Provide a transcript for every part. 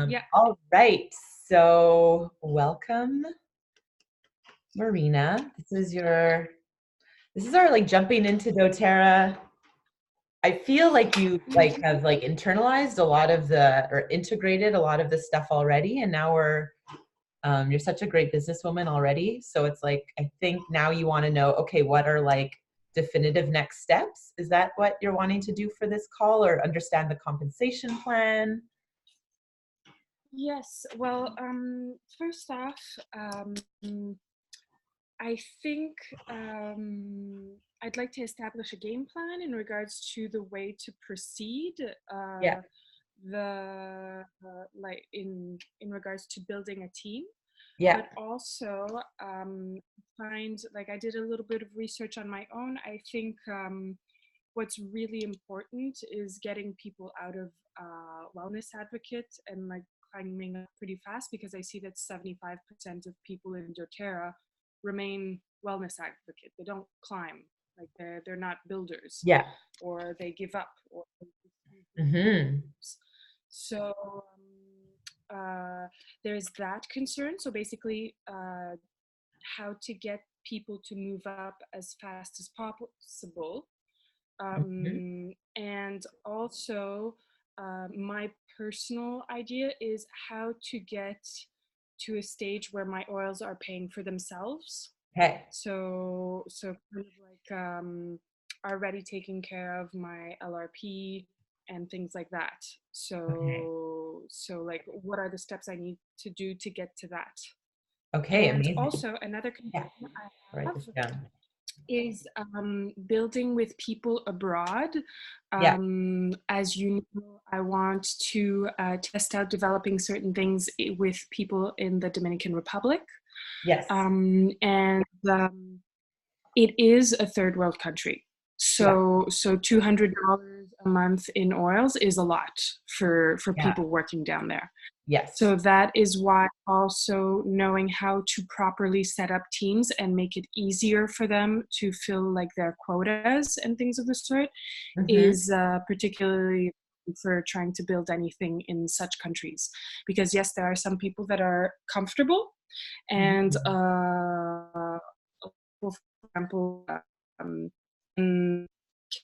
Yeah. All right, so welcome, Marina. This is our like jumping into doTERRA. I feel like you have internalized a lot of or integrated a lot of the stuff already, and now you're such a great businesswoman already. So it's like I think now you want to know, okay, what are like definitive next steps? Is that what you're wanting to do for this call, or understand the compensation plan? Yes. Well, first off, I think I'd like to establish a game plan in regards to the way to proceed. Yeah, Like in regards to building a team, yeah. but also find like I did a little bit of research on my own. I think what's really important is getting people out of wellness advocate and like climbing up pretty fast, because I see that 75% of people in doTERRA remain wellness advocate. They don't climb, like they're not builders, Yeah. or they give up, or Mm-hmm. so there's that concern. So basically, how to get people to move up as fast as possible. Mm-hmm. And also, my personal idea is how to get to a stage where my oils are paying for themselves. Okay. So kind of like already taking care of my LRP and things like that. Okay. So like, what are the steps I need to do to get to that? Okay. And Amazing. also another concern Yeah. I'll I write have this down. is building with people abroad. Yeah. As you know, I want to test out developing certain things with people in the Dominican Republic. Yes. And it is a third world country. Yeah. So $200 a month in oils is a lot for Yeah. people working down there. Yes. So that is why also knowing how to properly set up teams and make it easier for them to fill like their quotas and things of the sort Mm-hmm. is particularly for trying to build anything in such countries. Because yes, there are some people that are comfortable, and Mm-hmm. for example, um, mm,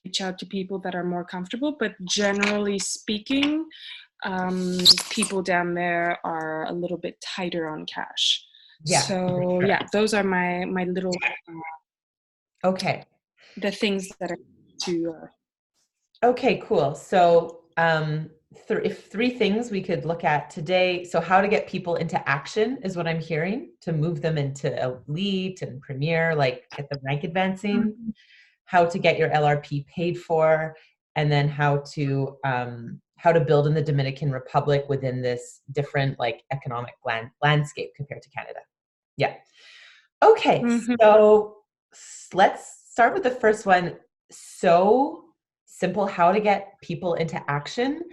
reach out to people that are more comfortable, but generally speaking, people down there are a little bit tighter on cash. Yeah, for So sure. yeah, those are my little Okay. the things that are to Okay, cool. So, if three things we could look at today. So, how to get people into action is what I'm hearing, to move them into elite and premier, like get the rank advancing, how to get your LRP paid for, and then how to build in the Dominican Republic within this different like economic landscape compared to Canada. Yeah. Okay, Mhm. so let's start with the first one. So simple, how to get people into action.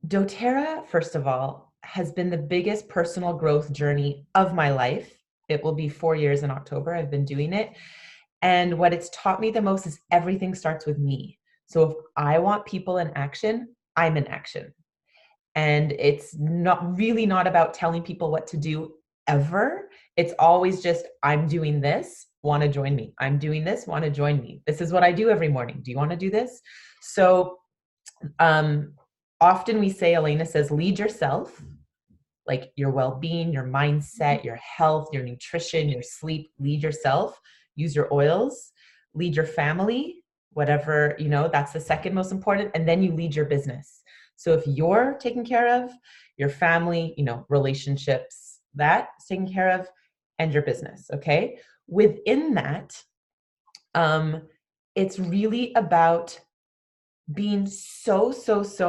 doTERRA, first of all, has been the biggest personal growth journey of my life. It will be 4 years in October. I've been doing it. And what it's taught me the most is everything starts with me. So if I want people in action, I'm in action. And it's not about telling people what to do ever. It's always just, I'm doing this, want to join me. I'm doing this, want to join me. This is what I do every morning. Do you want to do this? So um, often we say, Elena says, lead yourself, like your well-being, your mindset, your health, your nutrition, your sleep. Lead yourself. Use your oils. Lead your family, whatever, that's the second most important. And then you lead your business. So if you're taken care of, your family, relationships, that's taken care of, and your business. Okay. Within that, it's really about being so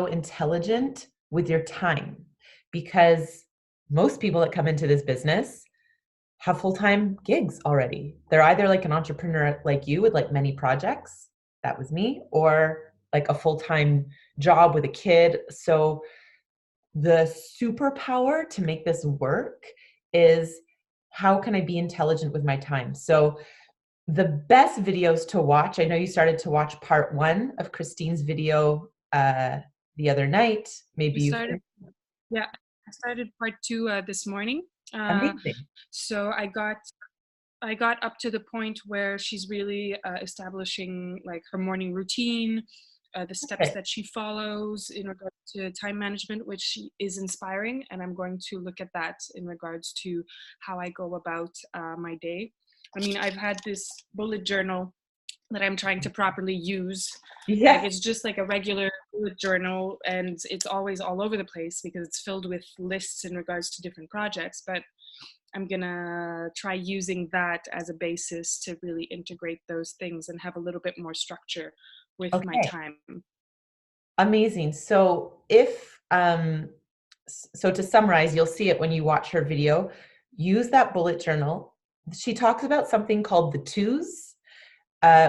intelligent with your time, because most people that come into this business have full-time gigs already. They're either like an entrepreneur like you with like many projects, that was me, or like a full-time job with a kid. So the superpower to make this work is, how can I be intelligent with my time? So the best videos to watch, I know you started to watch part one of Christine's video the other night. Maybe We you've started. Yeah, I started part two this morning. Uh, Amazing. so I got up to the point where she's really establishing like her morning routine, the steps Okay. that she follows in regards to time management, which is inspiring. And I'm going to look at that in regards to how I go about my day. I mean, I've had this bullet journal that I'm trying to properly use. Like Yeah. it's just like a regular bullet journal, and it's always all over the place because it's filled with lists in regards to different projects. But I'm gonna try using that as a basis to really integrate those things and have a little bit more structure with my Okay. time. Amazing. So so to summarize, you'll see it when you watch her video. Use that bullet journal. She talks about something called the twos,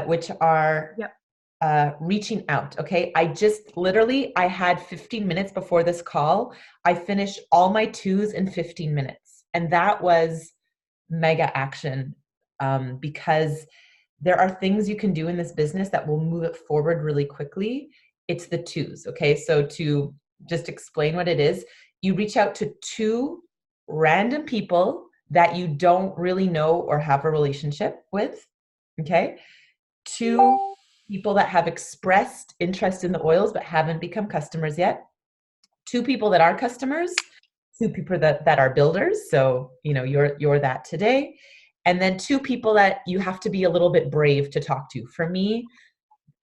which are Yep. reaching out. Okay. I had 15 minutes before this call. I finished all my twos in 15 minutes. And that was mega action, because there are things you can do in this business that will move it forward really quickly. It's the twos. Okay. So to just explain what it is, you reach out to two random people that you don't really know or have a relationship with. Okay. Two people that have expressed interest in the oils but haven't become customers yet. Two people that are customers, two people that are builders. So, you're that today. And then two people that you have to be a little bit brave to talk to. For me,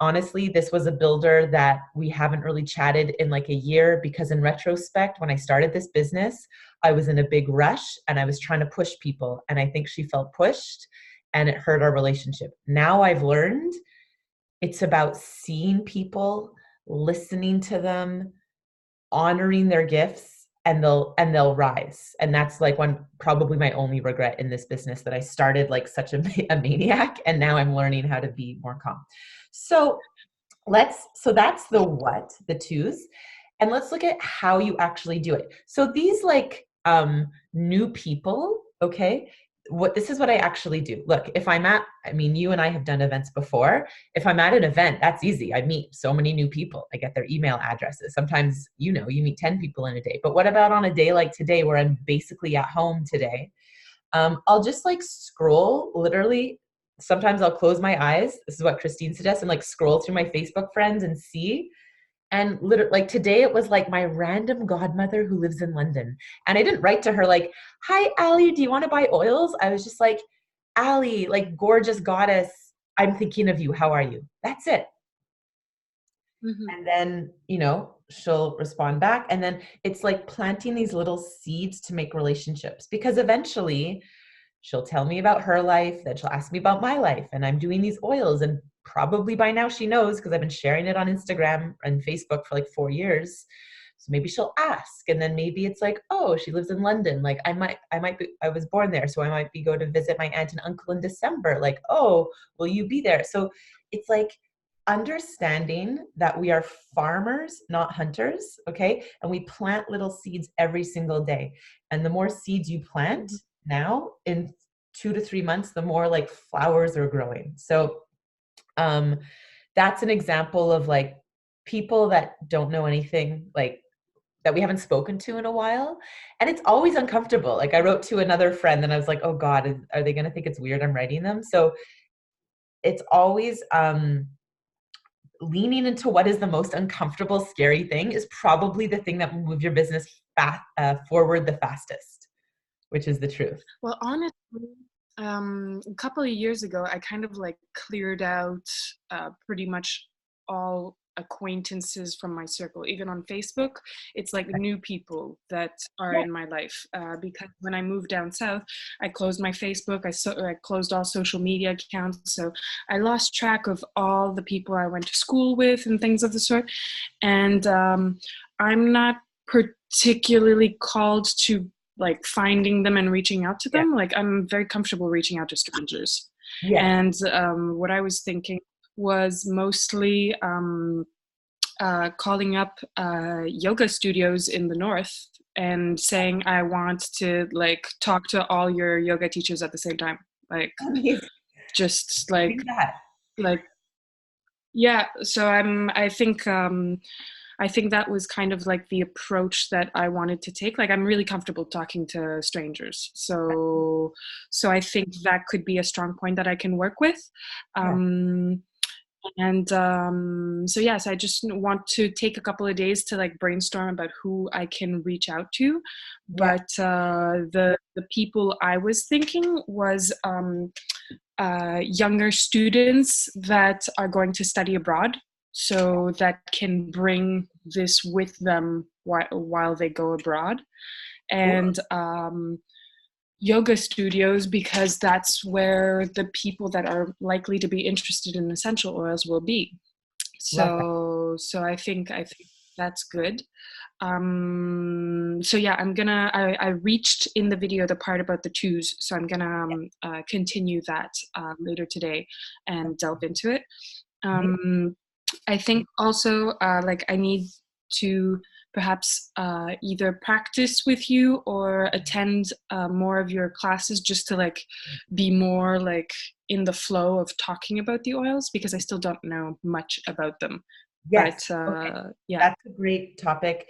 honestly, this was a builder that we haven't really chatted in like a year, because in retrospect, when I started this business, I was in a big rush and I was trying to push people. And I think she felt pushed and it hurt our relationship. Now I've learned it's about seeing people, listening to them, honoring their gifts, and they'll rise. And that's like one probably my only regret in this business, that I started like such a maniac, and now I'm learning how to be more calm. So so that's the what, the twos. And let's look at how you actually do it. So these like new people, okay? This is what I actually do. Look, I mean, you and I have done events before. If I'm at an event, that's easy. I meet so many new people. I get their email addresses. Sometimes, you meet 10 people in a day. But what about on a day like today, where I'm basically at home today? I'll just like scroll, literally. Sometimes I'll close my eyes. This is what Christine suggests, and like scroll through my Facebook friends and see. And literally, like today, it was like my random godmother who lives in London. And I didn't write to her like, "Hi, Allie, do you want to buy oils?" I was just like, "Allie, like gorgeous goddess, I'm thinking of you. How are you?" That's it. Mm-hmm. And then, she'll respond back. And then it's like planting these little seeds to make relationships, because eventually she'll tell me about her life, then she'll ask me about my life, and I'm doing these oils. And probably by now she knows, because I've been sharing it on Instagram and Facebook for like 4 years. So maybe she'll ask, and then maybe it's like, oh, she lives in London. Like I was born there, so I might be go to visit my aunt and uncle in December. Like, oh, will you be there? So it's like understanding that we are farmers, not hunters, okay? And we plant little seeds every single day. And the more seeds you plant Mm-hmm. now, in 2 to 3 months, the more like flowers are growing. So um that's an example of like people that don't know anything, like that we haven't spoken to in a while. And it's always uncomfortable. Like I wrote to another friend and I was like, oh God, are they going to think it's weird I'm writing them? So it's always leaning into what is the most uncomfortable, scary thing is probably the thing that will move your business forward the fastest, which is the truth. Well, honestly, a couple of years ago, I kind of like cleared out pretty much all acquaintances from my circle. Even on Facebook, it's like new people that are Yeah. in my life. Because when I moved down south, I closed my Facebook. I closed all social media accounts. So I lost track of all the people I went to school with and things of the sort. And I'm not particularly called to like finding them and reaching out to Yeah. them. Like I'm very comfortable reaching out to strangers. Yes. And what I was thinking was mostly calling up yoga studios in the north and saying I want to like talk to all your yoga teachers at the same time. Like Amazing. just Do that. like yeah. So I think I think that was kind of like the approach that I wanted to take. Like I'm really comfortable talking to strangers. So I think that could be a strong point that I can work with. Yeah. Um, and so yes, I just want to take a couple of days to like brainstorm about who I can reach out to. Yeah. But the people I was thinking was younger students that are going to study abroad, so that can bring this with them while they go abroad, Cool. and yoga studios, because that's where the people that are likely to be interested in essential oils will be. Love that. So I think that's good. So yeah, I reached in the video the part about the twos, so I'm gonna continue that later today and delve into it. Amazing. I think also like I need to perhaps either practice with you or attend more of your classes, just to like be more like in the flow of talking about the oils, because I still don't know much about them. Yes. But Okay. yeah. That's a great topic.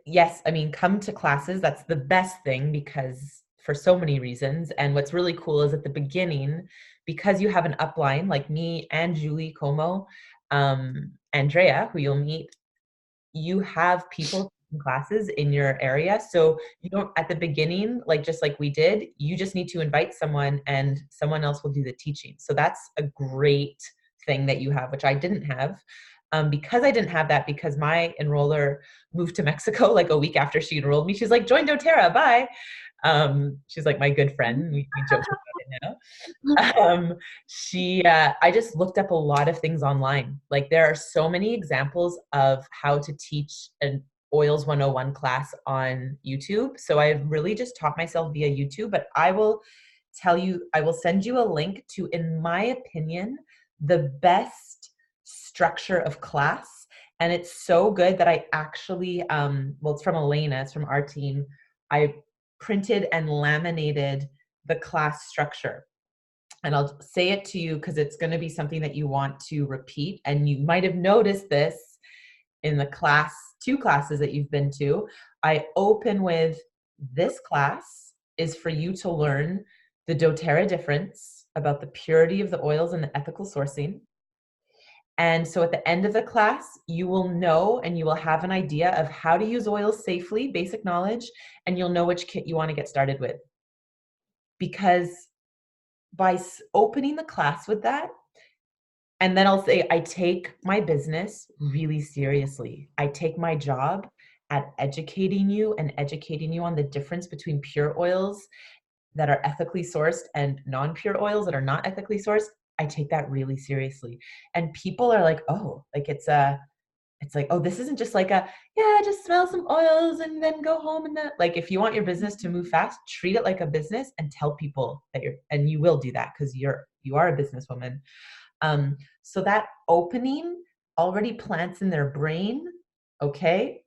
Yes, I mean, come to classes. That's the best thing because for so many reasons. And what's really cool is at the beginning, because you have an upline like me and Julie Como, Andrea, who you'll meet, you have people in classes in your area. So you don't, at the beginning, like just like we did, you just need to invite someone and someone else will do the teaching. So that's a great thing that you have, which I didn't have. Because I didn't have that, because my enroller moved to Mexico like a week after she enrolled me. She's like, join doTERRA, bye. She's like my good friend. We joke about it now. I just looked up a lot of things online. Like there are so many examples of how to teach an oils 101 class on YouTube. So I really just taught myself via YouTube, but I will I will send you a link to, in my opinion, the best structure of class. And it's so good that I actually, well, it's from Elena, it's from our team. I printed and laminated the class structure. And I'll say it to you because it's going to be something that you want to repeat. And you might have noticed this in the two classes that you've been to. I open with, this class is for you to learn the doTERRA difference, about the purity of the oils and the ethical sourcing. And so at the end of the class, you will know and you will have an idea of how to use oils safely, basic knowledge, and you'll know which kit you want to get started with. Because by opening the class with that, and then I'll say, I take my business really seriously. I take my job at educating you and educating you on the difference between pure oils that are ethically sourced and non-pure oils that are not ethically sourced. I take that really seriously. And people are like, oh, like it's like, oh, this isn't just like yeah, just smell some oils and then go home. And that, like, if you want your business to move fast, treat it like a business and tell people that and you will do that because you are a businesswoman. So that opening already plants in their brain, okay,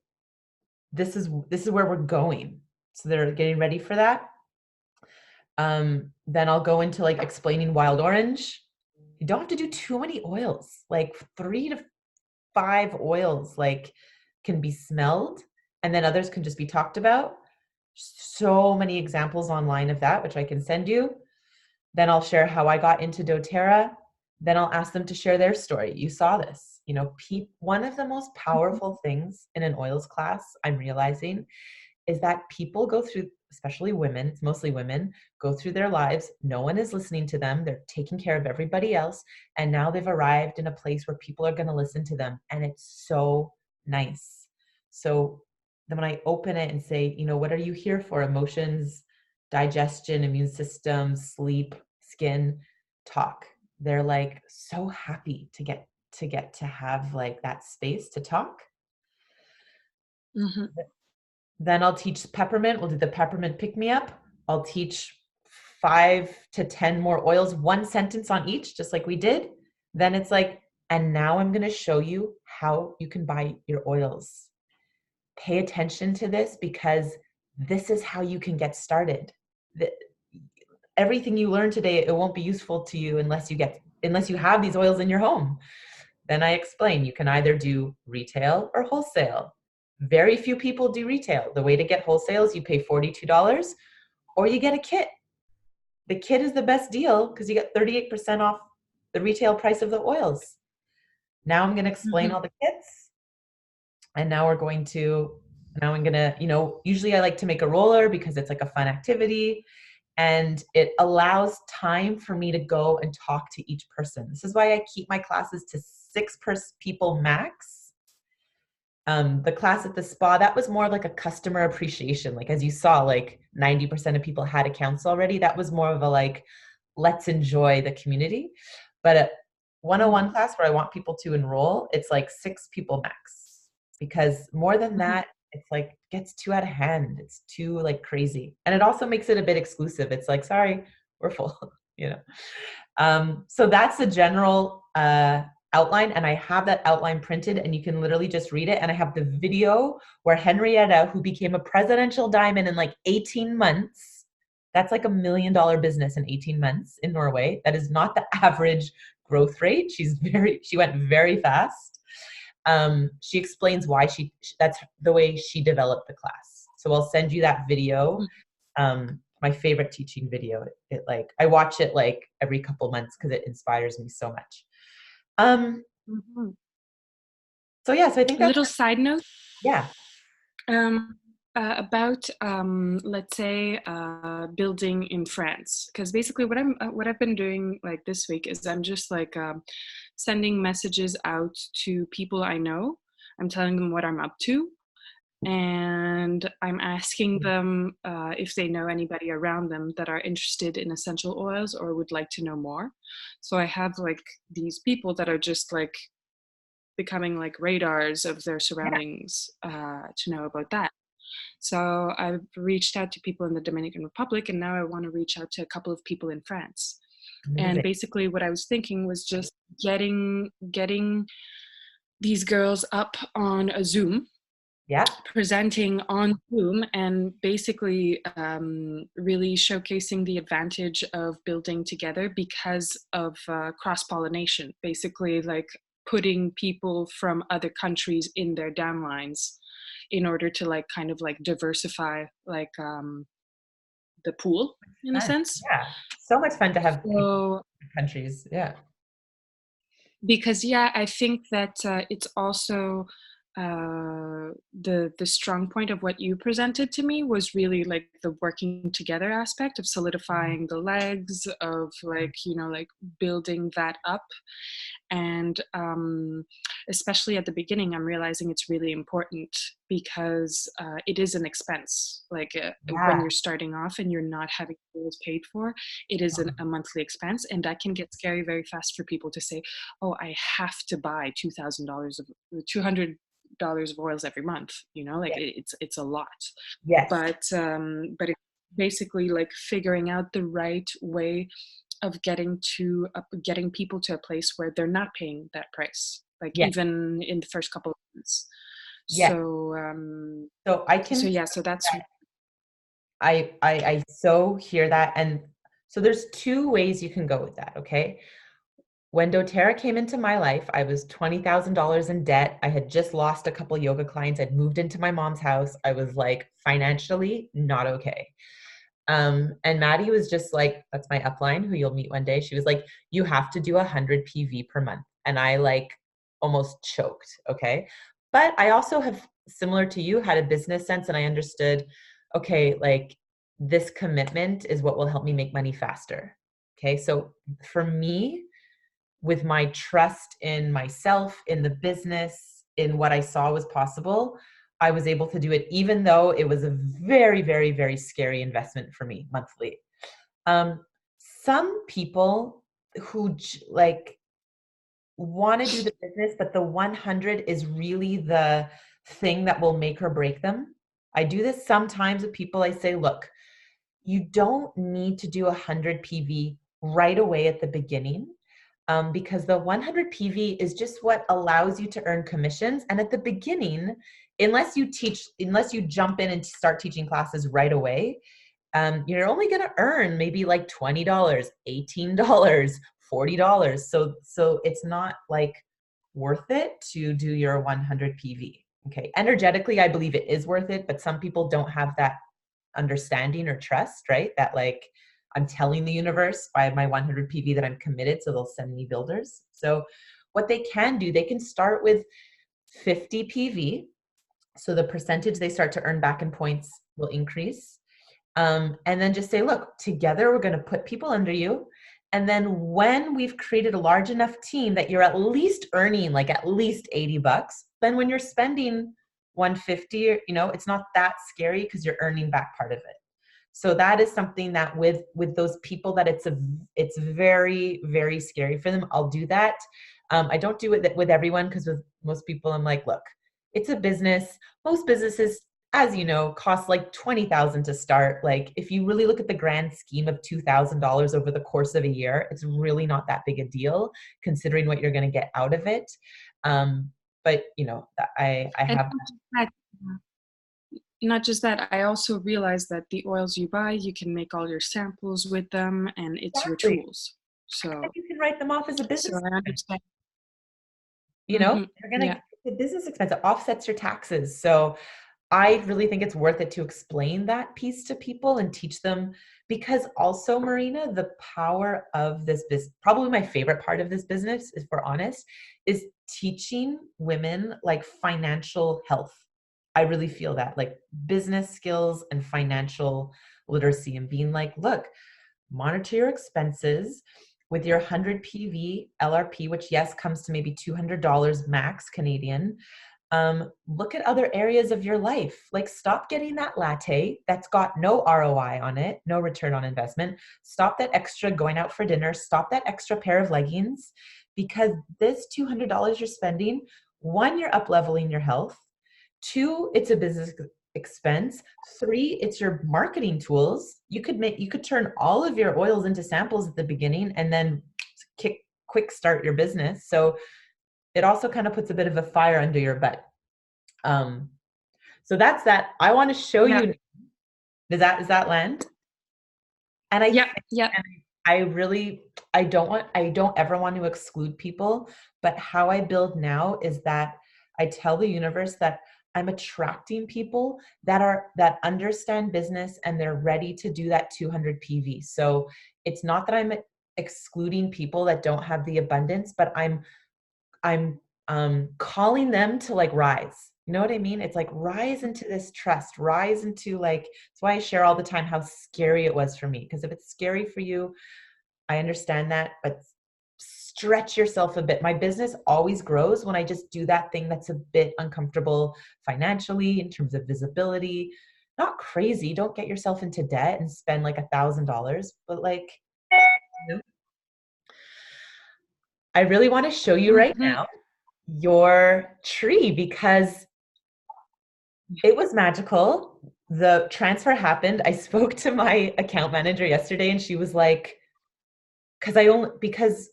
this is where we're going. So they're getting ready for that. Then I'll go into like explaining wild orange. You don't have to do too many oils, like 3 to 5 oils, like can be smelled, and then others can just be talked about. So many examples online of that, which I can send you. Then I'll share how I got into doTERRA. Then I'll ask them to share their story. You saw this, one of the most powerful things in an oils class, I'm realizing, is that people go through, especially women, it's mostly women, go through their lives. No one is listening to them. They're taking care of everybody else. And now they've arrived in a place where people are going to listen to them. And it's so nice. So then when I open it and say, what are you here for? Emotions, digestion, immune system, sleep, skin, talk. They're like so happy to get to have like that space to talk. Mm-hmm. Then I'll teach peppermint. We'll do the peppermint pick-me-up. I'll teach 5 to 10 more oils, 1 sentence on each, just like we did. Then it's like, and now I'm going to show you how you can buy your oils. Pay attention to this because this is how you can get started. Everything you learn today, it won't be useful to you unless you have these oils in your home. Then I explain you can either do retail or wholesale. Very few people do retail. The way to get wholesale is you pay $42 or you get a kit. The kit is the best deal because you get 38% off the retail price of the oils. Now I'm going to explain Mm-hmm. all the kits. And now I'm going to, usually I like to make a roller because it's like a fun activity and it allows time for me to go and talk to each person. This is why I keep my classes to six people max. The class at the spa, that was more like a customer appreciation. Like, as you saw, like 90% of people had accounts already. That was more of a like, let's enjoy the community. But a 101 class where I want people to enroll, it's like six people max, because more than Mm-hmm. that, it's like gets too out of hand. It's too like crazy. And it also makes it a bit exclusive. It's like, sorry, we're full, you know. So that's the general outline, and I have that outline printed and you can literally just read it. And I have the video where Henrietta, who became a presidential diamond in like 18 months, that's like $1 million business in 18 months in Norway. That is not the average growth rate. She went very fast. She explains why that's the way she developed the class. So I'll send you that video. My favorite teaching video. It like, I watch it like every couple months because it inspires me so much. Mm-hmm. So yeah, so I think A that's, little side note. yeah. About let's say building in France, because basically what I've been doing like this week is I'm just like sending messages out to people I know. I'm telling them what I'm up to, and I'm asking them if they know anybody around them that are interested in essential oils or would like to know more. So I have like these people that are just like becoming like radars of their Yeah. surroundings to know about that. So I've reached out to people in the Dominican Republic, and now I want to reach out to a couple of people in France. And Amazing. basically, what I was thinking was just getting these girls up on a Zoom, Yeah. presenting on Zoom, and basically really showcasing the advantage of building together because of cross pollination. Basically, like putting people from other countries in their downlines in order to like kind of like diversify like the pool in a Fun. sense. Yeah. So much fun to have people So in countries. Yeah. because yeah, I think that it's also the strong point of what you presented to me was really like the working together aspect of solidifying the legs of like like building that up. And especially at the beginning, I'm realizing it's really important because it is an expense. Like when Yeah. you're starting off and you're not having bills paid for, it is a monthly expense, and that can get scary very fast for people to say, "Oh, I have to buy $2,000 of $200 of oils every month." Like Yeah. it's a lot. Yes. But it's basically like figuring out the right way of getting people to a place where they're not paying that price, like Yes. even in the first couple of months. Yes. So So I so can, yeah, so that's I so hear that. And so there's two ways you can go with that. Okay. When doTERRA came into my life, I was $20,000 in debt. I had just lost a couple yoga clients. I'd moved into my mom's house. I was like financially not okay. And Maddie was just like, that's my upline who you'll meet one day. She was like, you have to do 100 PV per month. And I like almost choked. Okay. But I also have, similar to you, had a business sense, and I understood, okay, like this commitment is what will help me make money faster. Okay. So for me, with my trust in myself, in the business, in what I saw was possible, I was able to do it, even though it was a very, very, very scary investment for me monthly. Some people who like want to do the business, but the 100 is really the thing that will make or break them. I do this sometimes with people. I say, look, you don't need to do 100 PV right away at the beginning. Because the 100 PV is just what allows you to earn commissions. And at the beginning, unless you jump in and start teaching classes right away, you're only going to earn maybe like $20, $18, $40. So it's not like worth it to do your 100 PV. Okay. Energetically, I believe it is worth it, but some people don't have that understanding or trust, right? That like I'm telling the universe by my 100 PV that I'm committed, so they'll send me builders. So what they can do, they can start with 50 PV. So the percentage they start to earn back in points will increase. And then just say, look, together we're going to put people under you. And then when we've created a large enough team that you're at least earning like at least $80, then when you're spending 150, it's not that scary because you're earning back part of it. So that is something that with those people that it's very, very scary for them. I'll do that. I don't do it with everyone because with most people, I'm like, look, it's a business. Most businesses, as you know, cost like $20,000 to start. Like if you really look at the grand scheme of $2,000 over the course of a year, it's really not that big a deal considering what you're going to get out of it. But I And have not just that, I also realized that the oils you buy, you can make all your samples with them, and it's your exactly. tools. So, You can write them off as a so business. I understand. You're going to Yeah. get the business expense. It offsets your taxes. So I really think it's worth it to explain that piece to people and teach them, because also, Marina, the power of this business, probably my favorite part of this business, if we're honest, is teaching women like financial health. I really feel that, like business skills and financial literacy, and being like, look, monitor your expenses with your 100 PV LRP, which yes, comes to maybe $200 max Canadian. Look at other areas of your life. Like stop getting that latte that's got no ROI on it, no return on investment. Stop that extra going out for dinner. Stop that extra pair of leggings, because this $200 you're spending, one, you're up leveling your health. Two, it's a business expense. Three, it's your marketing tools. You could turn all of your oils into samples at the beginning and then quick start your business. So it also kind of puts a bit of a fire under your butt. So that's that. I want to show Yeah. you. Does that land? And Yeah. I don't ever want to exclude people, but how I build now is that I tell the universe that I'm attracting people that understand business and they're ready to do that 200 PV. So it's not that I'm excluding people that don't have the abundance, but I'm calling them to like rise. You know what I mean? It's like rise into this trust, rise into like, that's why I share all the time how scary it was for me. Because if it's scary for you, I understand that, but stretch yourself a bit. My business always grows when I just do that thing that's a bit uncomfortable financially in terms of visibility. Not crazy. Don't get yourself into debt and spend like $1,000, but like, you know, I really want to show you right Mm-hmm. now your tree because it was magical. The transfer happened. I spoke to my account manager yesterday and she was like, because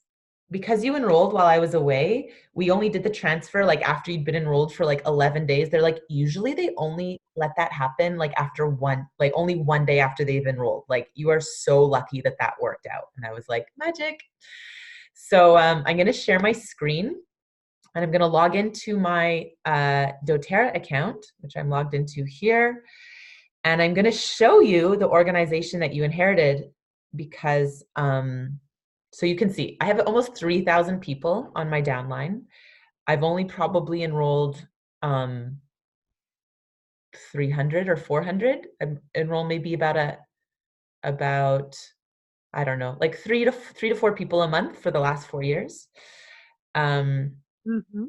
you enrolled while I was away, we only did the transfer like after you'd been enrolled for like 11 days. They're like, usually they only let that happen like only one day after they've enrolled. Like you are so lucky that that worked out. And I was like, magic. So I'm going to share my screen. And I'm going to log into my doTERRA account, which I'm logged into here. And I'm going to show you the organization that you inherited because, so you can see, I have almost 3,000 people on my downline. I've only probably enrolled 300 or 400. Enroll maybe about, I don't know, like three to four people a month for the last 4 years. Mm-hmm.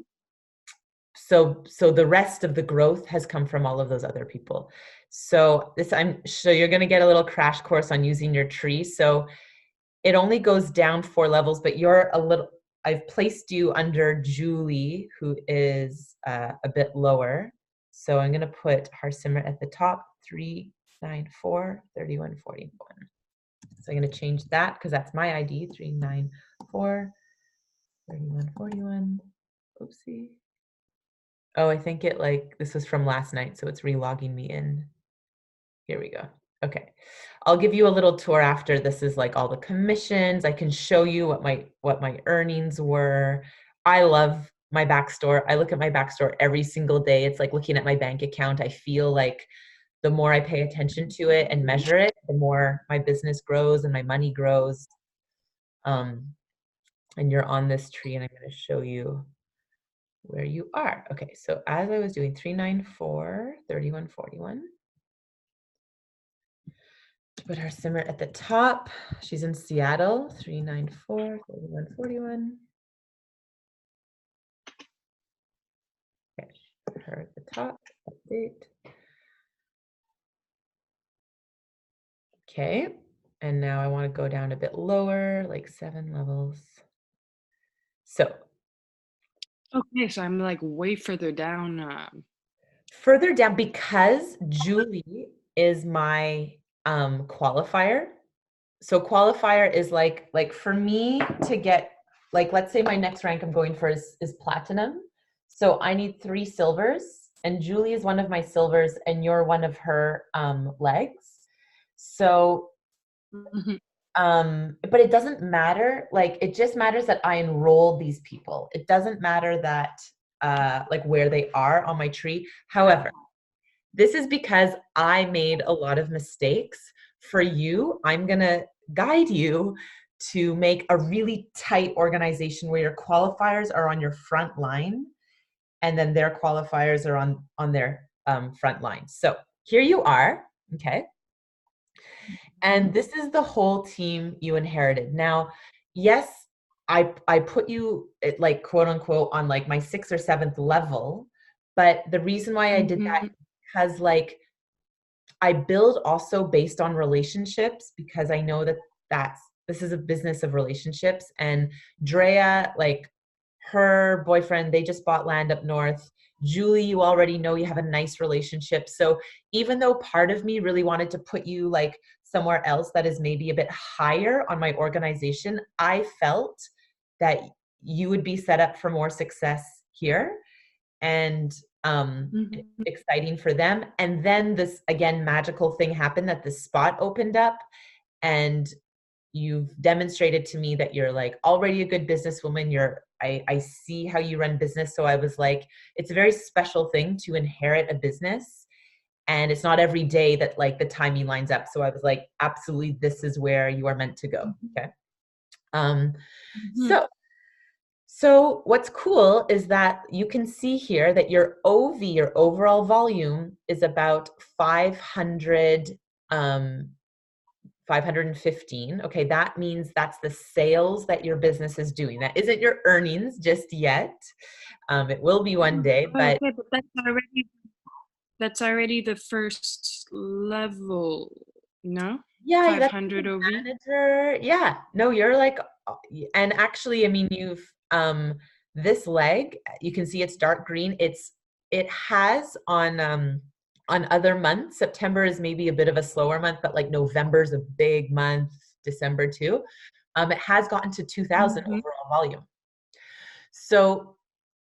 So the rest of the growth has come from all of those other people. So you're going to get a little crash course on using your tree. So it only goes down 4 levels, but I've placed you under Julie, who is a bit lower. So I'm going to put Harsimran at the top, 394 3141. So I'm going to change that because that's my ID, 394 3141. Oopsie. Oh, I think this was from last night, so it's relogging me in. Here we go. Okay. I'll give you a little tour after. This is like all the commissions. I can show you what my earnings were. I love my backstore. I look at my backstore every single day. It's like looking at my bank account. I feel like the more I pay attention to it and measure it, the more my business grows and my money grows. And you're on this tree, and I'm going to show you where you are. Okay, so as I was doing 394, 3141. Put her simmer at the top. She's in Seattle, 394, 3141. Okay, put her at the top, update. Okay, and now I want to go down a bit lower, like 7 levels. So Okay, so I'm like way further down. further down, because Julie is my qualifier. So qualifier is like for me to get, like, let's say my next rank I'm going for is platinum. So I need 3 silvers, and Julie is one of my silvers, and you're one of her legs. So Mhm. but it doesn't matter. Like, it just matters that I enrolled these people. It doesn't matter that like where they are on my tree. However, this is because I made a lot of mistakes. For you, I'm gonna guide you to make a really tight organization where your qualifiers are on your front line, and then their qualifiers are on their front line. So here you are, okay? And this is the whole team you inherited. Now, yes, I put you at, like, quote unquote, on like my 6th or 7th level, but the reason why I did that, Mhm. because like I build also based on relationships, because I know that this is a business of relationships. And Drea, like, her boyfriend, they just bought land up north. Julie, you already know you have a nice relationship. So even though part of me really wanted to put you like somewhere else that is maybe a bit higher on my organization, I felt that you would be set up for more success here. And Mhm. exciting for them. And then this, again, magical thing happened, that the spot opened up, and you've demonstrated to me that you're like already a good businesswoman. I see how you run business. So I was like, it's a very special thing to inherit a business. And it's not every day that like the timing lines up. So I was like, absolutely, this is where you are meant to go. Okay. Um, Mhm. so So what's cool is that you can see here that your OV, your overall volume, is about 500, 515. Okay, that means that's the sales that your business is doing. That isn't your earnings just yet. It will be one day, but Okay, but that's already the first level. No, yeah, that's 500 the OV. manager. Yeah, no, you're like, and actually, I mean, you've this leg, you can see it's dark green. It has on other months, September is maybe a bit of a slower month, but like November is a big month, December too. It has gotten to 2,000 Mhm. overall volume. So,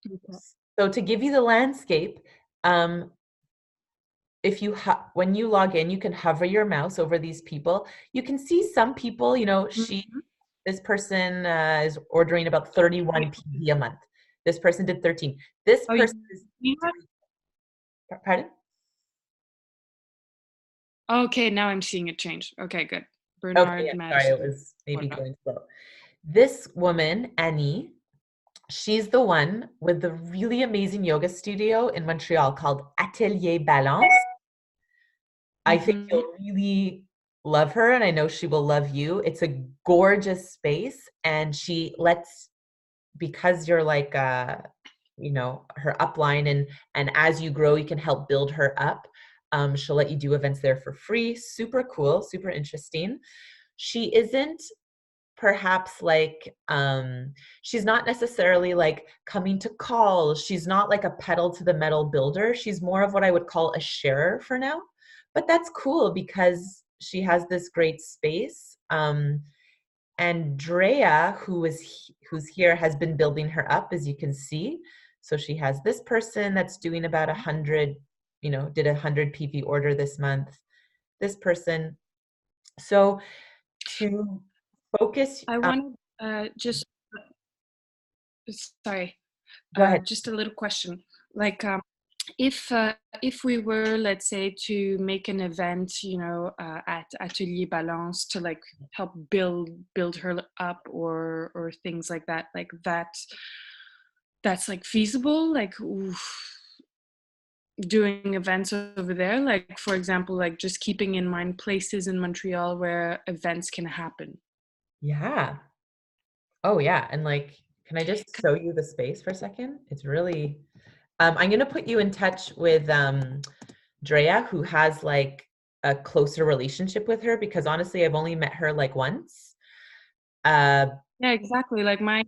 Okay. so to give you the landscape, um, if you when you log in, you can hover your mouse over these people. You can see some people, you know, Mhm. this person is ordering about 31 PV a month. This person did 13. This Oh, person is you have? pardon? Okay, now I'm seeing it change. Okay, good. Okay, yeah, Bernard, sorry, it Madison. was maybe Voilà. going slow. This woman, Annie, she's the one with the really amazing yoga studio in Montreal called Atelier Balance. I think Mhm. you'll really love her, and I know she will love you. It's a gorgeous space, and she lets, because you're like you know, her upline, and as you grow, you can help build her up. She'll let you do events there for free. Super cool, super interesting. She isn't perhaps like she's not necessarily like coming to calls. She's not like a pedal to the metal builder. She's more of what I would call a sharer for now. But that's cool because she has this great space. And Drea, who's here, has been building her up, as you can see. So she has this person that's doing about 100, you know, did 100 PV order this month. This person. So to focus, I wanted just sorry. Go ahead. Just a little question. Like, if we were, let's say, to make an event, at Atelier Balance to like help build her up, or things like that, that's like feasible. Like, oof, doing events over there. Like, for example, like just keeping in mind places in Montreal where events can happen. Yeah. Oh yeah. And like, can I just show you the space for a second? It's really, I'm gonna put you in touch with Drea, who has like a closer relationship with her, because honestly, I've only met her like once. Uh, Yeah, exactly. Like my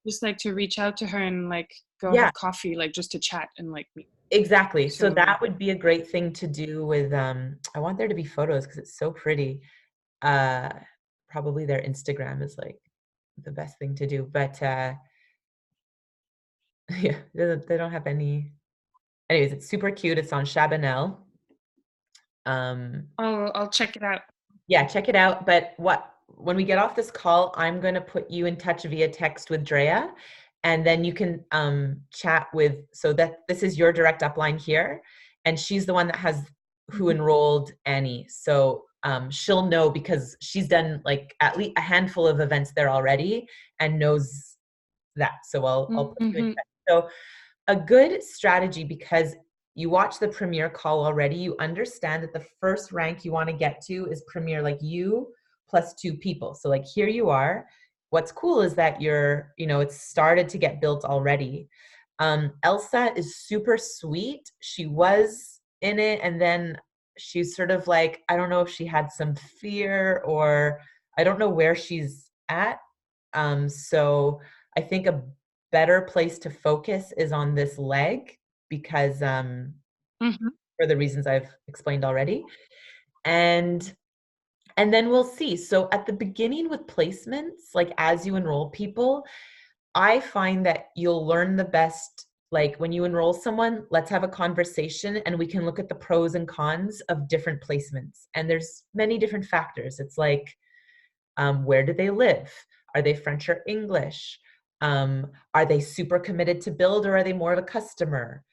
just like to reach out to her and like go yeah, have coffee, like just to chat and like meet. exactly. So So that would be a great thing to do with, I want there to be photos because it's so pretty. Uh, Probably their Instagram is like the best thing to do, but yeah, they don't have any. Anyways, it's super cute. It's on Chabanel. Um, I'll check it out. yeah, check it out. But when we get off this call, I'm going to put you in touch via text with Drea, and then you can chat with, so that this is your direct upline here, and she's the one that has who Mhm. enrolled Annie. So she'll know because she's done like at least a handful of events there already and knows that. So I'll put you in Mhm. touch. So a good strategy, because you watch the premier call already, you understand that the first rank you want to get to is premier, like you plus two people. So like here you are. What's cool is that it's started to get built already. Elsa is super sweet. She was in it, and then she's sort of like, I don't know if she had some fear, or I don't know where she's at. So I think a better place to focus is on this leg, because Mhm. for the reasons I've explained already. And then we'll see. So at the beginning with placements, like as you enroll people, I find that you'll learn the best. Like when you enroll someone, let's have a conversation and we can look at the pros and cons of different placements. And there's many different factors. It's like, where do they live? Are they French or English? Are they super committed to build, or are they more of a customer?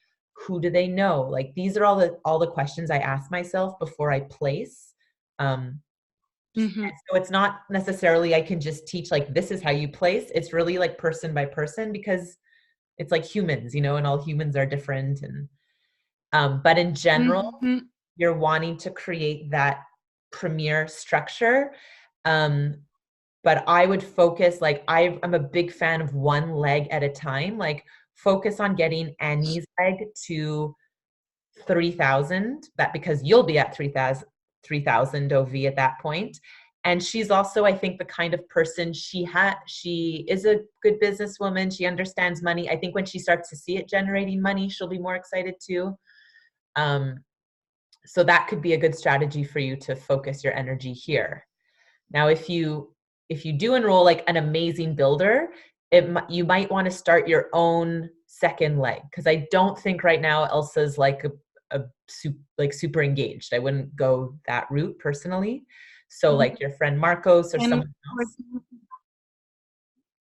Who do they know? Like these are all the questions I ask myself before I place. Um, Mhm. so it's not necessarily I can just teach like this is how you place. It's really like person by person, because it's like humans, and all humans are different. And but in general, Mhm. you're wanting to create that premier structure. Um, but I would focus, like I'm a big fan of one leg at a time. Like focus on getting Annie's leg to 3,000, that because you'll be at 3,000 OV at that point. And she's also, I think, the kind of person she is a good businesswoman. She understands money. I think when she starts to see it generating money, she'll be more excited too. Um, so that could be a good strategy for you to focus your energy here. Now, if you do enroll like an amazing builder, you might want to start your own second leg, because I don't think right now Elsa's like super engaged. I wouldn't go that route personally. So Mhm. like your friend Marcos or And someone else.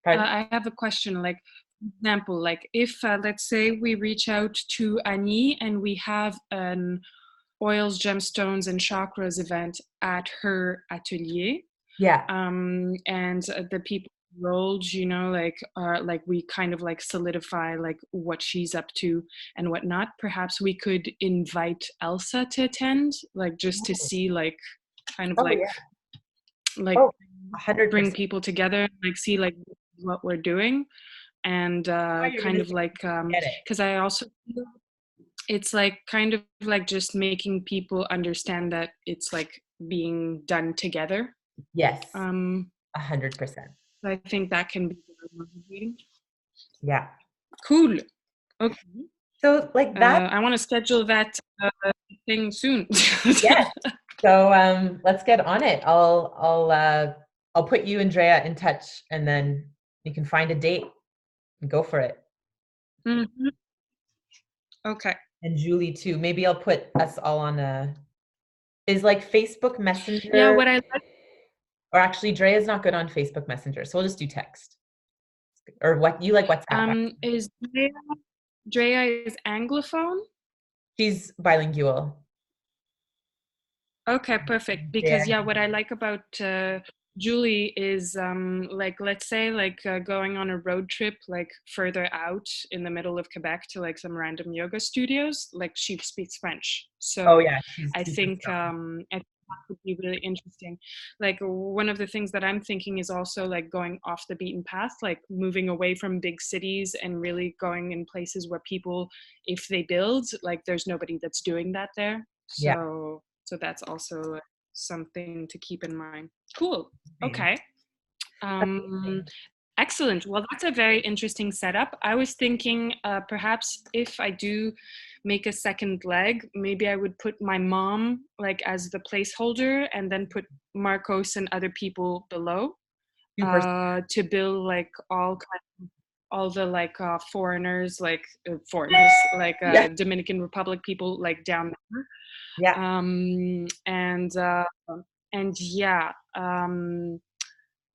Pardon? I have a question. Like, for example, like if let's say we reach out to Annie and we have an oils, gemstones, and chakras event at her atelier, Yeah. and the people rolled, like we kind of like solidify like what she's up to and whatnot. Perhaps we could invite Elsa to attend, like just to see like kind of Oh yeah. like Oh, bring 100%. people together, like see like what we're doing, and Oh, you're kind gonna of like get it. because I also feel it's like kind of like just making people understand that it's like being done together. Yes, um 100%. I think that can be very motivating. Yeah. Cool. Okay. So like that. I want to schedule that thing soon. Yes. So let's get on it. I'll put you and Drea in touch, and then you can find a date and go for it. Mhm. Okay. And Julie too. Maybe I'll put us all on a, is like Facebook Yeah, Messenger, what I like. or actually Drea's not good on Facebook Messenger, so we'll just do text. Or what you like WhatsApp? Is Drea is Anglophone? She's bilingual. Okay, perfect. Yeah. Because yeah, what I like about Julie is like let's say like going on a road trip like further out in the middle of Quebec to like some random yoga studios. Like she speaks French, Oh so yeah, she's I super think strong. I think that would be really interesting. Like one of the things that I'm thinking is also like going off the beaten path, like moving away from big cities and really going in places where people, if they build, like there's nobody that's doing that there. Yeah. So that's also something to keep in mind. Cool. Amazing. Okay. Um, Amazing. excellent. Well, that's a very interesting setup. I was thinking perhaps if I do make a second leg, maybe I would put my mom like as the placeholder and then put Marcos and other people below Super. to build like all the like foreigners like Yeah. Dominican Republic people like down there Yeah. and yeah,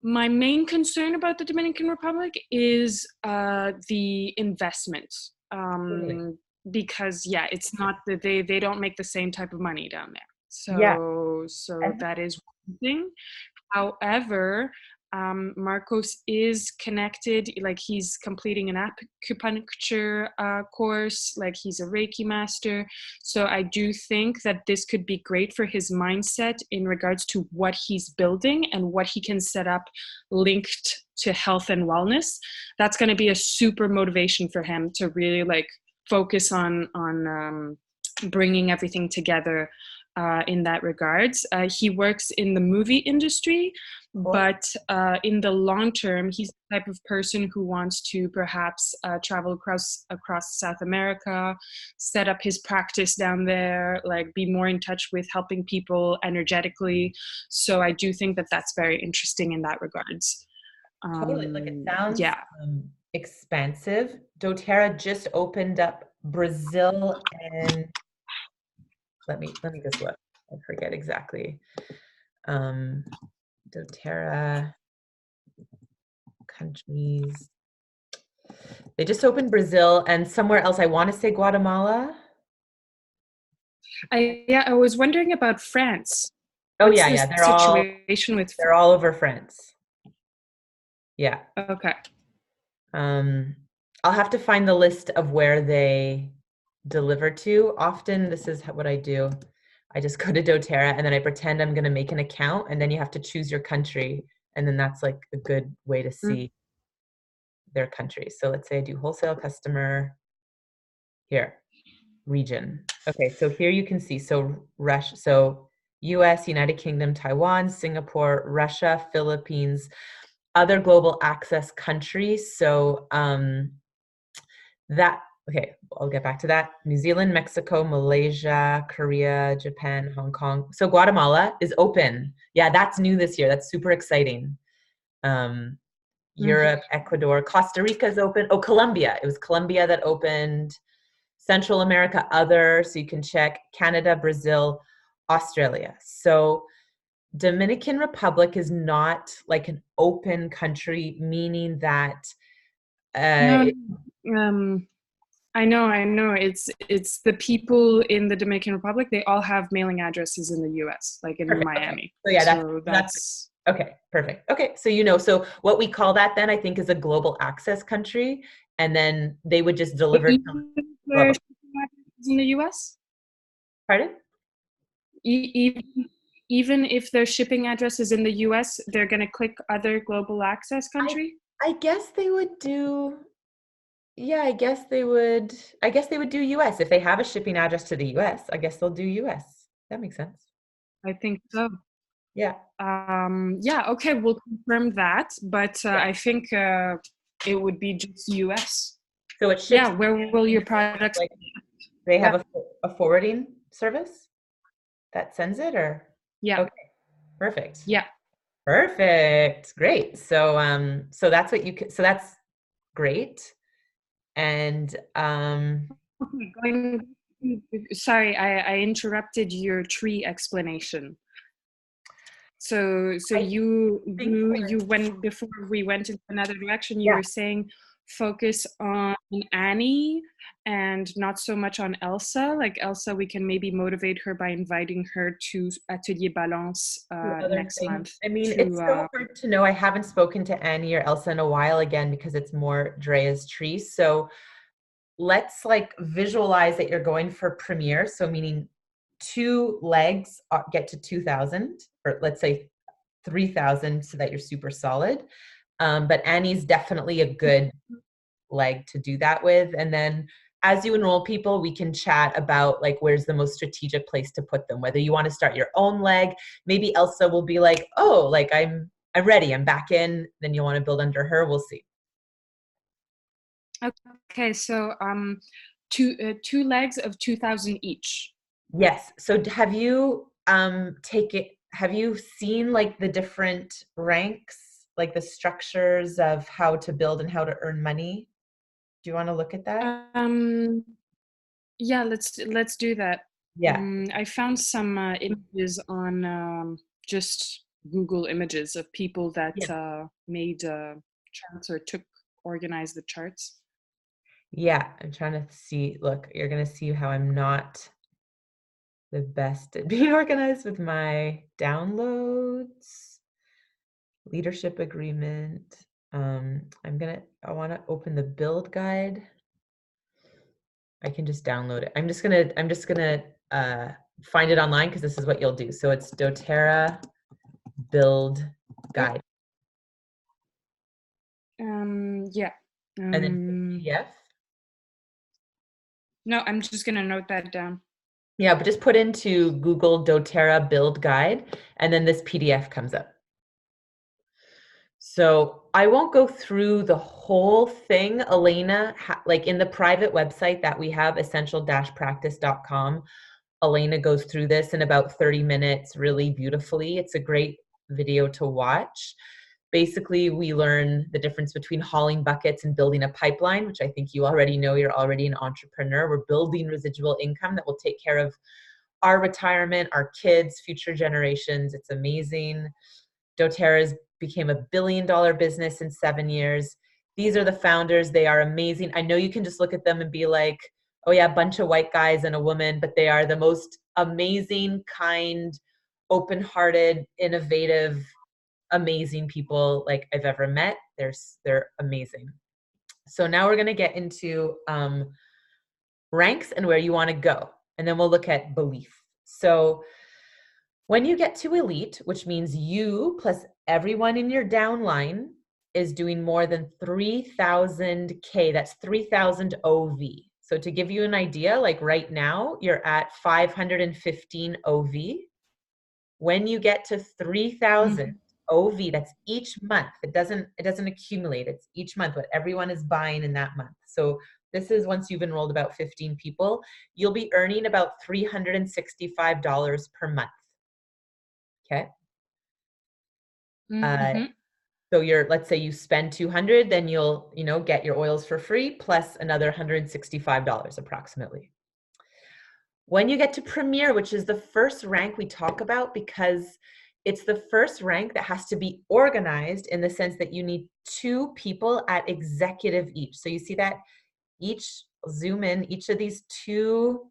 my main concern about the Dominican Republic is the investment, Totally. because yeah, it's not that they don't make the same type of money down there. Yeah. So And that is one thing. However, Marcos is connected, like he's completing an acupuncture course, like he's a Reiki master. So I do think that this could be great for his mindset in regards to what he's building and what he can set up linked to health and wellness. That's going to be a super motivation for him to really like focus on bringing everything together in that regards. He works in the movie industry, cool. but in the long term, he's the type of person who wants to perhaps travel across South America, set up his practice down there, like be more in touch with helping people energetically. So I do think that that's very interesting in that regards. Totally. Like it sounds Yeah. expansive. doTERRA just opened up Brazil and let me just look. I forget exactly. Um, doTERRA countries. They just opened Brazil and somewhere else. I want to say Guatemala. I was wondering about France. Oh What's yeah, the yeah. situation with They're all over France. Yeah. Okay. Um, I'll have to find the list of where they deliver to. Often, this is what I do. I just go to doTERRA and then I pretend I'm going to make an account, and then you have to choose your country, and then that's like a good way to see their country. So let's say I do wholesale customer here, region. Okay, so here you can see so US, United Kingdom, Taiwan, Singapore, Russia, Philippines, other global access countries. So that okay, I'll get back to that. New Zealand, Mexico, Malaysia, Korea, Japan, Hong Kong. So Guatemala is open. Yeah, that's new this year. That's super exciting. Mm-hmm. Europe, Ecuador, Costa Rica is open. Oh, Colombia. It was Colombia that opened. Central America, other. So you can check Canada, Brazil, Australia. So Dominican Republic is not like an open country, meaning that No, it, I know. It's the people in the Dominican Republic. They all have mailing addresses in the U.S., like in perfect. Okay. Miami. So yeah, So that's that's okay. Perfect. Okay. So so what we call that then I think is a global access country, and then they would just deliver to even if their global. shipping address is in the U.S. Pardon? Even if their shipping address is in the U.S., they're going to click other global access I country. I guess they would do. Yeah, I guess they would do US if they have a shipping address to the US. I guess they'll do US. That makes sense. I think so. Yeah. Yeah. Okay, we'll confirm that. But Yeah. I think it would be just U.S. So it ships Yeah. Where will your products? like they have Yeah. a forwarding service that sends it or Yeah. okay, perfect. Yeah. Perfect. Great. So that's what you can so that's great. And Okay, sorry, I interrupted your tree explanation. So I you think you you went before we went into another direction. You yeah. were saying focus on Annie and not so much on Elsa. Like Elsa, we can maybe motivate her by inviting her to Atelier Balance Two other next things. month. I mean, To it's so hard to know. I haven't spoken to Annie or Elsa in a while again because it's more Drea's tree. So let's like visualize that you're going for premiere. So meaning two legs get to 2,000, or let's say 3,000 so that you're super solid. But Annie's definitely a good leg to do that with. And then as you enroll people, we can chat about like where's the most strategic place to put them. Whether you want to start your own leg, maybe Elsa will be like, oh, like I'm ready, I'm back in. Then you'll want to build under her. We'll see. Okay, so two legs of 2,000 each. Yes. So have you seen like the different ranks, like the structures of how to build and how to earn money? Do you want to look at that? Um, yeah, let's do that. Yeah. I found some images on just Google Images of people that Yeah. made charts or organized the charts. Yeah. I'm trying to see. Look, you're gonna see how I'm not the best at being organized with my downloads, leadership agreement. I want to open the build guide. I can just download it. I'm just gonna find it online because this is what you'll do. So it's doTERRA build Oh, guide yeah. and then Um, PDF. no, I'm just gonna note that down. Yeah, but just put into Google doTERRA build guide and then this PDF comes up. So I won't go through the whole thing. Elena, like in the private website that we have, essential-practice.com, Elena goes through this in about 30 minutes really beautifully. It's a great video to watch. Basically, we learn the difference between hauling buckets and building a pipeline, which I think you already know. You're already an entrepreneur. We're building residual income that will take care of our retirement, our kids, future generations. It's amazing. doTERRA's became a billion-dollar business in 7 years. These are the founders. They are amazing. I know you can just look at them and be like, oh yeah, a bunch of white guys and a woman, but they are the most amazing, kind, open-hearted, innovative, amazing people like I've ever met. They're amazing. So now we're going to get into ranks and where you want to go. And then we'll look at belief. So when you get to elite, which means you plus everyone in your downline is doing more than 3,000K, that's 3,000 OV. So to give you an idea, like right now, you're at 515 OV. When you get to 3,000 Mhm. OV, that's each month. It doesn't accumulate. It's each month what everyone is buying in that month. So this is once you've enrolled about 15 people, you'll be earning about $365 per month. Okay. Uh, Mhm. so let's say you spend 200, then you'll, get your oils for free plus another $165 approximately. When you get to Premier, which is the first rank we talk about because it's the first rank that has to be organized in the sense that you need two people at executive each. So you see that zoom in, each of these two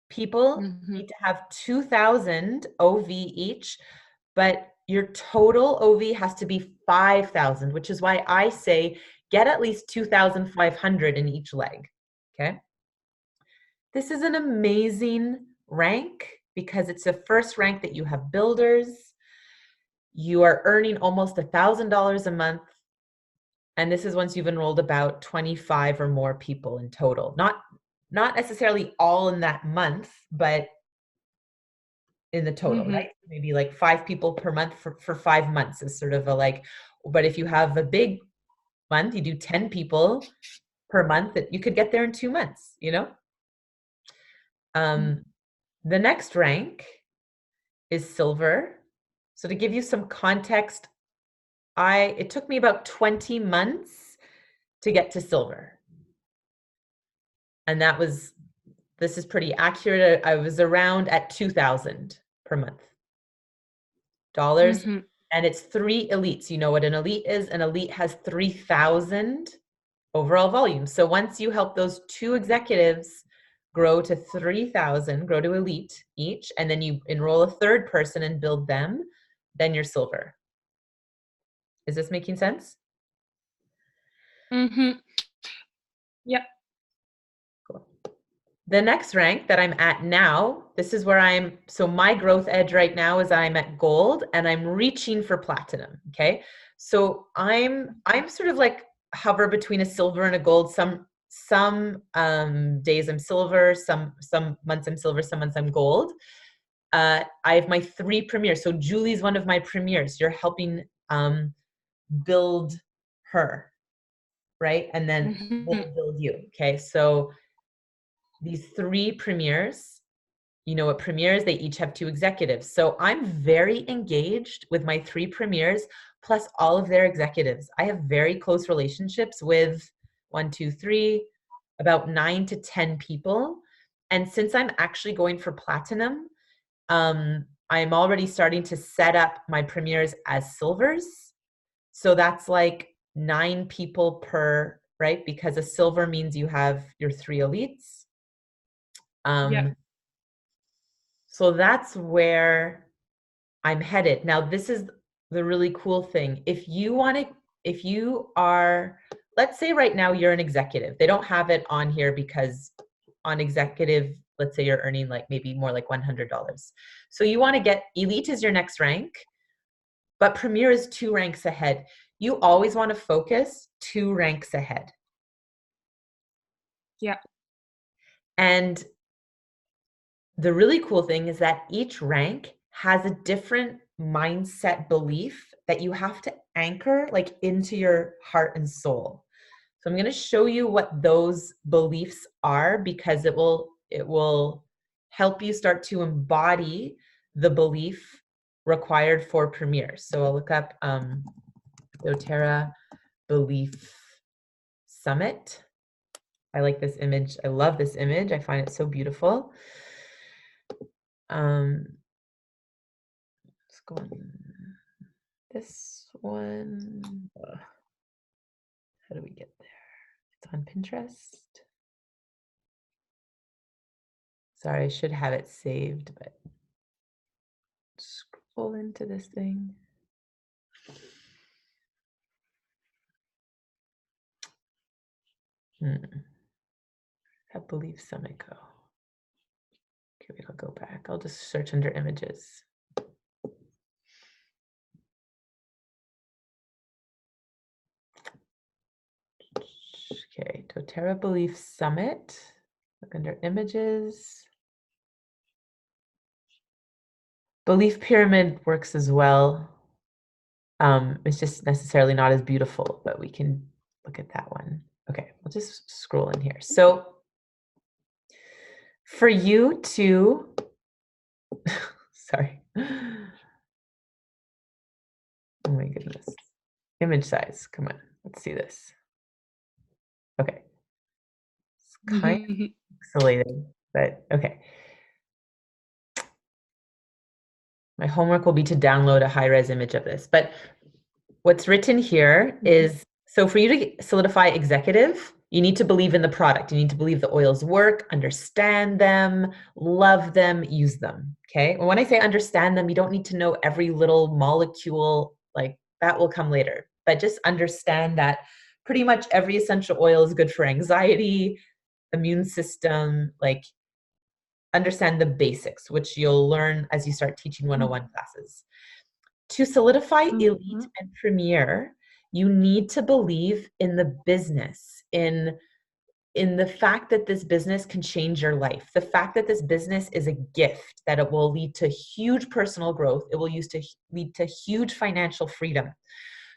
people Mhm. need to have 2,000 OV each, but your total OV has to be 5,000, which is why I say get at least 2,500 in each leg. Okay. This is an amazing rank because it's the first rank that you have builders. You are earning almost $1,000 a month. And this is once you've enrolled about 25 or more people in total. Not necessarily all in that month, but in the total, Mhm. right? Maybe like 5 people per month for 5 months is sort of a like, but if you have a big month, you do 10 people per month that you could get there in 2 months. Um, the next rank is silver. So to give you some context, it took me about 20 months to get to silver. And this is pretty accurate. I was around at 2,000 per month. Mm-hmm. And it's 3 elites. You know what an elite is? An elite has 3,000 overall volume. So once you help those 2 executives grow to 3,000, grow to elite each, and then you enroll a 3rd person and build them, then you're silver. Is this making sense? Mm-hmm. Yep. Cool. The next rank that I'm at now, this is where so my growth edge right now is I'm at gold and I'm reaching for platinum. Okay. So I'm sort of like hover between a silver and a gold. Some days I'm silver, some months I'm silver, some months I'm gold. I have my 3 premiers. So Julie's one of my premiers. You're helping build her, right? And then we'll build you. Okay. So these 3 premiers, you know what premiers, they each have 2 executives. So I'm very engaged with my 3 premiers plus all of their executives. I have very close relationships with 1, 2, 3, about 9 to 10 people. And since I'm actually going for platinum, I'm already starting to set up my premiers as silvers. So that's like 9 people per, right? Because a silver means you have your 3 elites. Yep. So that's where I'm headed. Now, this is the really cool thing. If you are, let's say right now you're an executive. They don't have it on here because on executive, let's say you're earning like maybe more like $100. So you want to get elite is your next rank, but premier is 2 ranks ahead. You always want to focus 2 ranks ahead. Yeah. And the really cool thing is that each rank has a different mindset belief that you have to anchor like into your heart and soul. So I'm going to show you what those beliefs are because it will help you start to embody the belief required for premiere. So I'll look up Doterra Belief Summit. I like this image. I love this image. I find it so beautiful. Let's go on this one. How do we get there? It's on Pinterest. Sorry, I should have it saved, but scroll into this thing. That Belief Summit go. Okay, wait, I'll go back. I'll just search under images. Okay, Doterra Belief Summit. Look under images. Belief pyramid works as well. It's just necessarily not as beautiful, but we can look at that one. Okay, we'll just scroll in here. So for you to, sorry. Oh my goodness. Image size, come on, let's see this. Okay. It's kind of pixelated, but okay. My homework will be to download a high-res image of this. But what's written here is, so for you to solidify executive, you need to believe in the product. You need to believe the oils work, understand them, love them, use them, okay? And when I say understand them, you don't need to know every little molecule, like that will come later. But just understand that pretty much every essential oil is good for anxiety, immune system, like understand the basics, which you'll learn as you start teaching 101 classes. To solidify elite and premier, you need to believe in the business, in the fact that this business can change your life, the fact that this business is a gift, that it will lead to huge personal growth, it will lead to huge financial freedom.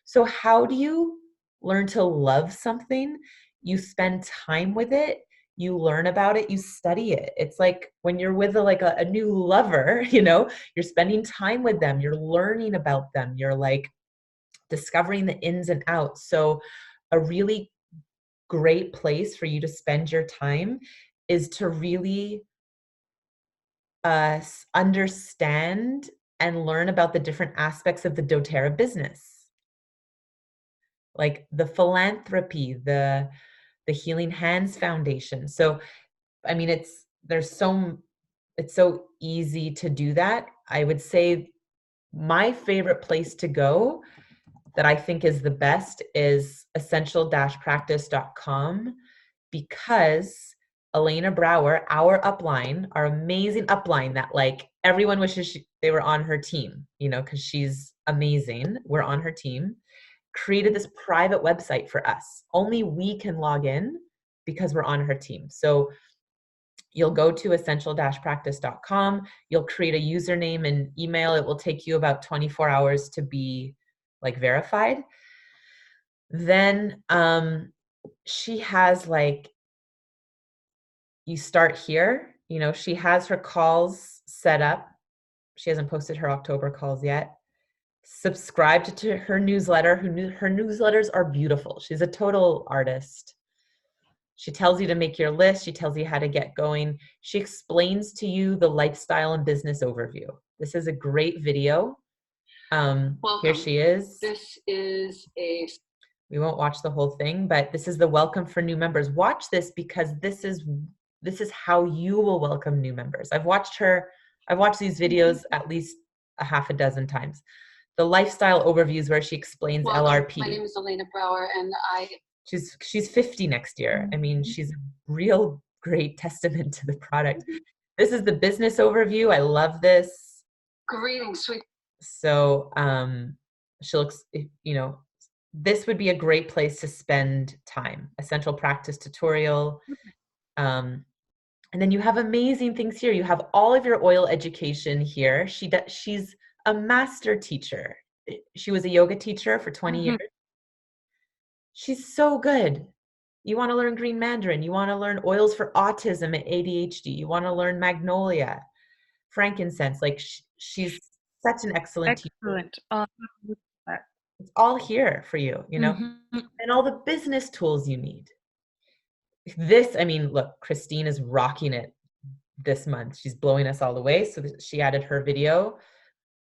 So how do you learn to love something? You spend time with it, you learn about it, you study it. It's like when you're with a new lover, you're spending time with them, you're learning about them, you're like discovering the ins and outs. So a really great place for you to spend your time is to really understand and learn about the different aspects of the doTERRA business, like the philanthropy, the Healing Hands Foundation. So, I mean, it's so easy to do that. I would say my favorite place to go that I think is the best is essential-practice.com, because Elena Brower, our upline, our amazing upline that like everyone wishes they were on her team, you know, because she's amazing. We're on her team. Created this private website for us. Only we can log in because we're on her team. So you'll go to essential-practice.com. You'll create a username and email. It will take you about 24 hours to be like verified. Then she has like, you start here, you know, she has her calls set up. She hasn't posted her October calls yet. Subscribe to her newsletter. Her newsletters are beautiful. She's a total artist. She tells you to make your list. She tells you how to get going. She explains to you the lifestyle and business overview. This is a great video. Here she is. This is We won't watch the whole thing, but this is the welcome for new members. Watch this because this is how you will welcome new members. I've watched these videos at least a half a dozen times. The lifestyle overviews where she explains LRP. My name is Elena Brower, and she's 50 next year. I mean, she's a real great testament to the product. This is the business overview. I love this. Greetings, sweet. So she'll, you know, this would be a great place to spend time. Essential practice tutorial. And then you have amazing things here. You have all of your oil education here. She's a master teacher. She was a yoga teacher for 20 years. She's so good. You want to learn green mandarin. You want to learn oils for autism and ADHD. You want to learn magnolia, frankincense. Like she's such an excellent teacher. It's all here for you, you know, and all the business tools you need. This, I mean, look, Christine is rocking it this month. She's blowing us all away. So she added her video,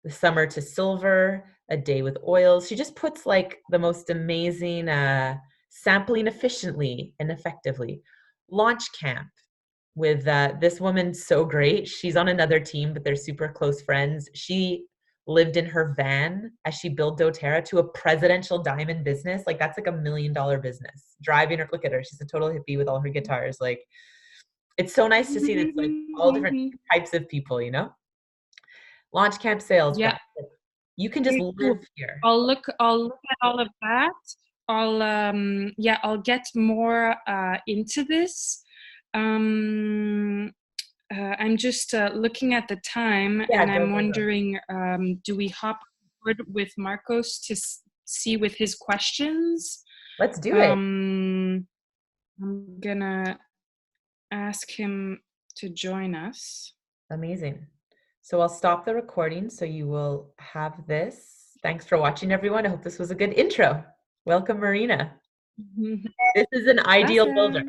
the summer to silver, a day with oils. She just puts like the most amazing sampling efficiently and effectively. Launch camp with this woman, so great. She's on another team, but they're super close friends. She lived in her van as she built doTERRA to a presidential diamond business. Like that's like $1 million business. Driving her, look at her. She's a total hippie with all her guitars. Like it's so nice to see that it's like all different types of people, you know? Launch camp sales. Yeah. You can just live here. I'll look at all of that. I'll get more into this. I'm just looking at the time, and I'm wondering, do we hop forward with Marcos to see with his questions? Let's do it. I'm gonna ask him to join us. Amazing. So I'll stop the recording so you will have this. Thanks for watching, everyone. I hope this was a good intro. Welcome, Marina. This is an ideal builder.